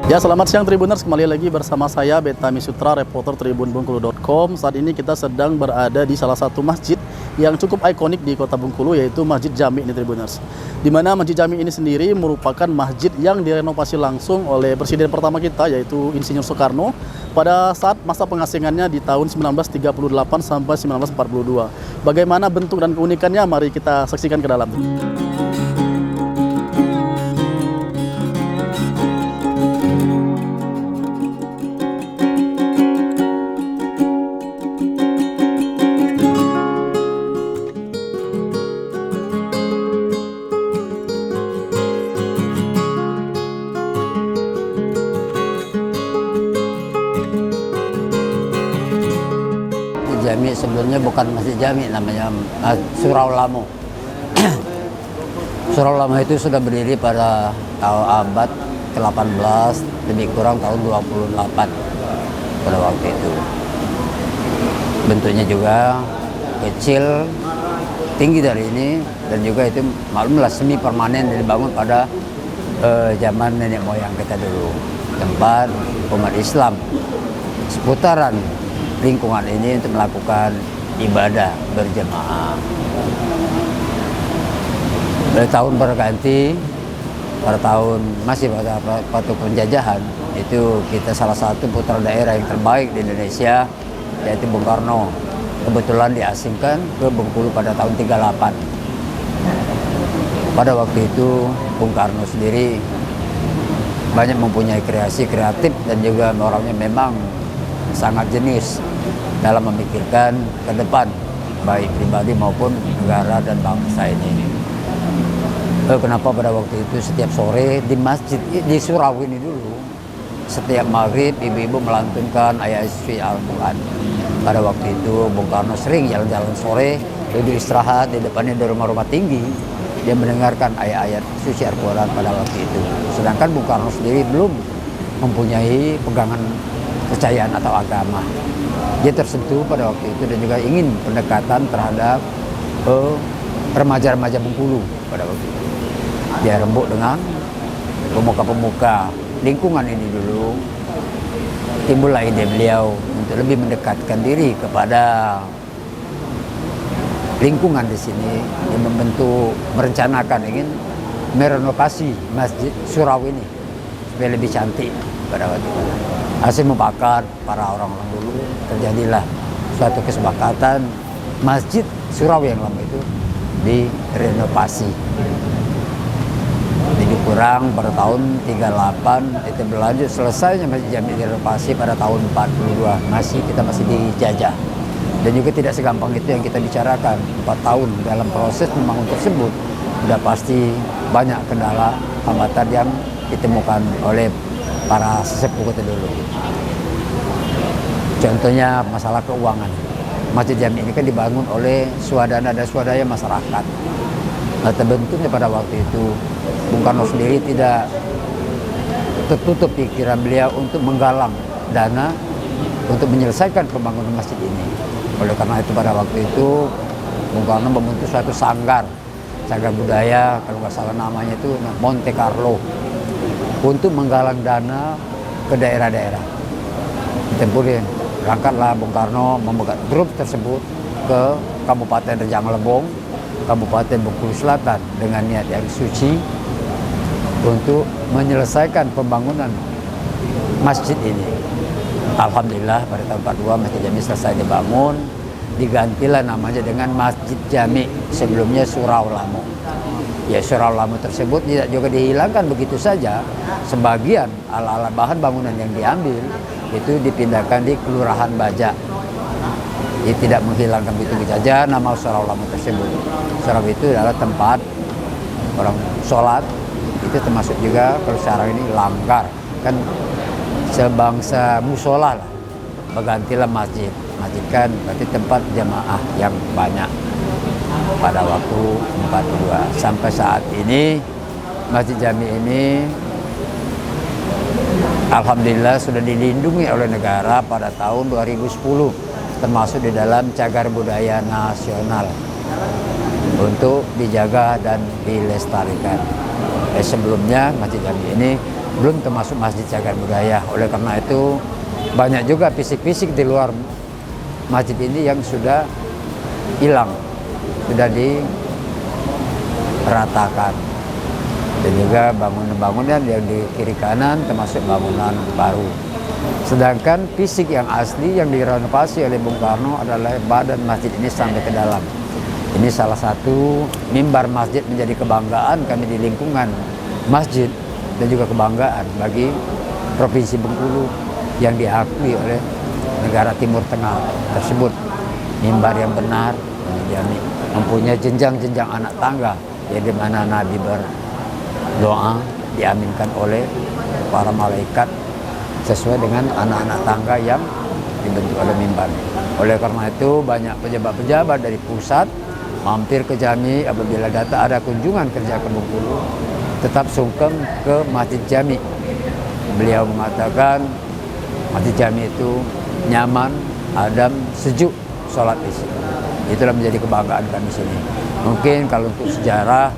Ya, selamat siang Tribuners, kembali lagi bersama saya Beta Misutra, reporter tribunbengkulu.com. Saat ini kita sedang berada di salah satu masjid yang cukup ikonik di kota Bengkulu, yaitu Masjid Jami ini Tribuners. Di mana Masjid Jami ini sendiri merupakan masjid yang direnovasi langsung oleh presiden pertama kita, yaitu Insinyur Soekarno, pada saat masa pengasingannya di tahun 1938 sampai 1942. Bagaimana bentuk dan keunikannya, mari kita saksikan ke dalam. Jami sebelumnya bukan Masjid Jami, namanya Surau Lamo. Surau Lamo itu sudah berdiri pada abad ke-18, lebih kurang tahun 28 pada waktu itu. Bentuknya juga kecil, tinggi dari ini, dan juga itu maklumlah semi permanen dibangun pada zaman nenek moyang kita dulu. Tempat umat Islam seputaran lingkungan ini untuk melakukan ibadah berjemaah. Dari tahun berganti, pada tahun masih pada waktu penjajahan, itu kita salah satu putra daerah yang terbaik di Indonesia, yaitu Bung Karno. Kebetulan diasingkan ke Bengkulu pada tahun 38. Pada waktu itu Bung Karno sendiri banyak mempunyai kreasi kreatif dan juga orangnya memang sangat jenius dalam memikirkan ke depan, baik pribadi maupun negara dan bangsa ini. Kenapa pada waktu itu setiap sore di masjid di surau ini dulu, setiap maghrib ibu-ibu melantunkan ayat suci Al-Quran. Pada waktu itu Bung Karno sering jalan-jalan sore, duduk istirahat di depannya di rumah-rumah tinggi, dia mendengarkan ayat-ayat suci Al-Quran pada waktu itu. Sedangkan Bung Karno sendiri belum mempunyai pegangan kepercayaan atau agama. Dia tersentuh pada waktu itu dan juga ingin pendekatan terhadap remaja-remaja Bengkulu pada waktu itu. Dia rembuk dengan pemuka-pemuka lingkungan ini dulu. Timbullah ide beliau untuk lebih mendekatkan diri kepada lingkungan di sini. Dia merencanakan ingin merenovasi masjid surau ini supaya lebih cantik pada waktu itu. Hasil membakar para orang-orang dulu, terjadilah suatu kesepakatan masjid surau yang lama itu direnovasi. Lebih kurang pada tahun 38 itu berlanjut, selesainya Masjid Jami direnovasi pada tahun 42. Kita masih dijajah. Dan juga tidak segampang itu yang kita bicarakan. 4 tahun dalam proses membangun tersebut sudah pasti banyak kendala, hambatan yang ditemukan oleh para sesepuh kita dulu. Contohnya masalah keuangan. Masjid Jami ini kan dibangun oleh swadana dan swadaya masyarakat. Nah, terbentuknya pada waktu itu Bung Karno sendiri tidak tertutup pikiran beliau untuk menggalang dana untuk menyelesaikan pembangunan masjid ini. Oleh karena itu pada waktu itu Bung Karno membentuk suatu sanggar budaya, kalau nggak salah namanya itu Monte Carlo, untuk menggalang dana ke daerah-daerah. Kemudian berangkatlah Bung Karno membuat grup tersebut ke Kabupaten Rejang Lebong, Kabupaten Bengkulu Selatan dengan niat yang suci untuk menyelesaikan pembangunan masjid ini. Alhamdulillah pada tahun 42 Masjid Jami selesai dibangun, digantilah namanya dengan Masjid Jami, sebelumnya Surau Lamo. Ya, Surau Lamo tersebut tidak juga dihilangkan begitu saja. Sebagian alat-alat bahan bangunan yang diambil itu dipindahkan di Kelurahan Baja. Dia tidak menghilangkan begitu saja nama Surau Lamo tersebut. Surau itu adalah tempat orang sholat, itu termasuk juga kalau sekarang ini langgar kan sebangsa musola lah. Bergantilah masjid kan berarti tempat jamaah yang banyak. Pada waktu 42 sampai saat ini Masjid Jami ini alhamdulillah sudah dilindungi oleh negara pada tahun 2010, termasuk di dalam cagar budaya nasional untuk dijaga dan dilestarikan. Sebelumnya Masjid Jami ini belum termasuk masjid cagar budaya. Oleh karena itu banyak juga fisik-fisik di luar masjid ini yang sudah hilang, sudah diratakan. Dan juga bangunan-bangunan yang di kiri kanan termasuk bangunan baru. Sedangkan fisik yang asli yang direnovasi oleh Bung Karno adalah badan masjid ini sampai ke dalam. Ini salah satu mimbar masjid menjadi kebanggaan kami di lingkungan masjid dan juga kebanggaan bagi Provinsi Bengkulu yang diakui oleh negara Timur Tengah tersebut. Mimbar yang benar, yang mempunyai jenjang-jenjang anak tangga yang dimana Nabi berdoa diaminkan oleh para malaikat sesuai dengan anak-anak tangga yang dibentuk oleh mimbar. Oleh karena itu banyak pejabat-pejabat dari pusat mampir ke Jami apabila data ada kunjungan kerja ke Bengkulu tetap sungkem ke Masjid Jami. Beliau mengatakan Masjid Jami itu nyaman, adem, sejuk sholat di sini. Itulah menjadi kebanggaan kami sini. Mungkin kalau untuk sejarah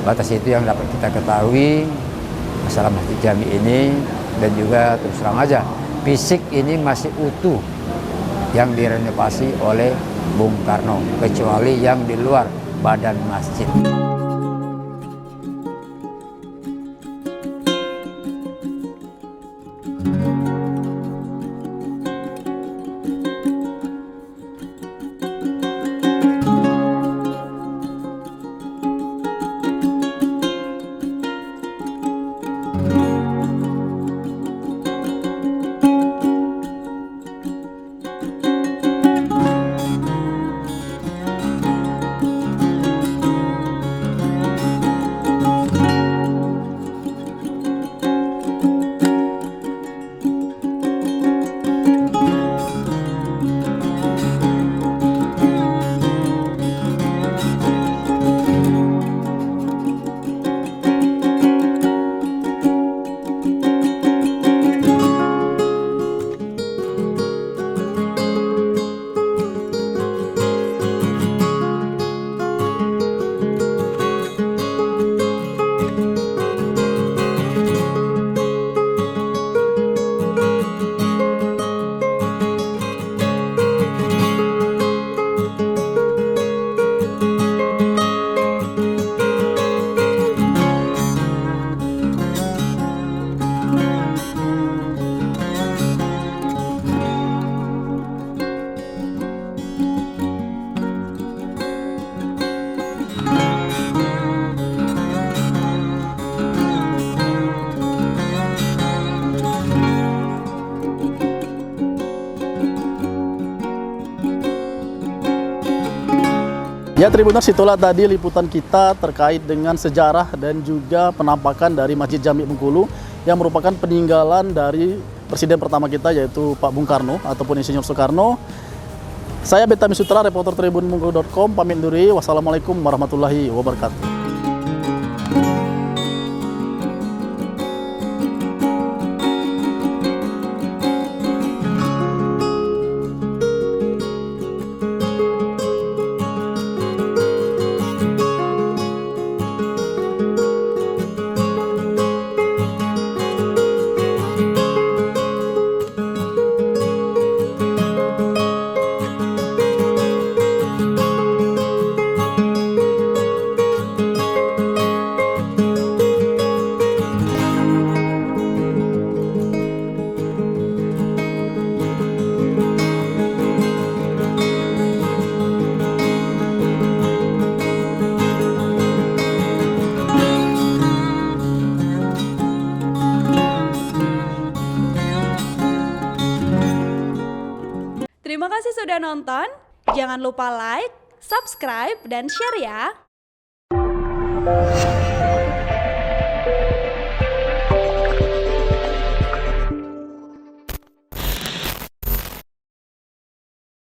batas itu yang dapat kita ketahui masalah Masjid Jami ini. Dan juga terus terang aja fisik ini masih utuh yang direnovasi oleh Bung Karno, kecuali yang di luar badan masjid. Ya Tribuners, itulah tadi liputan kita terkait dengan sejarah dan juga penampakan dari Masjid Jami Bengkulu yang merupakan peninggalan dari presiden pertama kita yaitu Pak Bung Karno ataupun Insinyur Soekarno. Saya Betami Sutra, reporter tribunbengkulu.com, pamit undur diri. Wassalamualaikum warahmatullahi wabarakatuh. Terima kasih sudah nonton. Jangan lupa like, subscribe, dan share ya.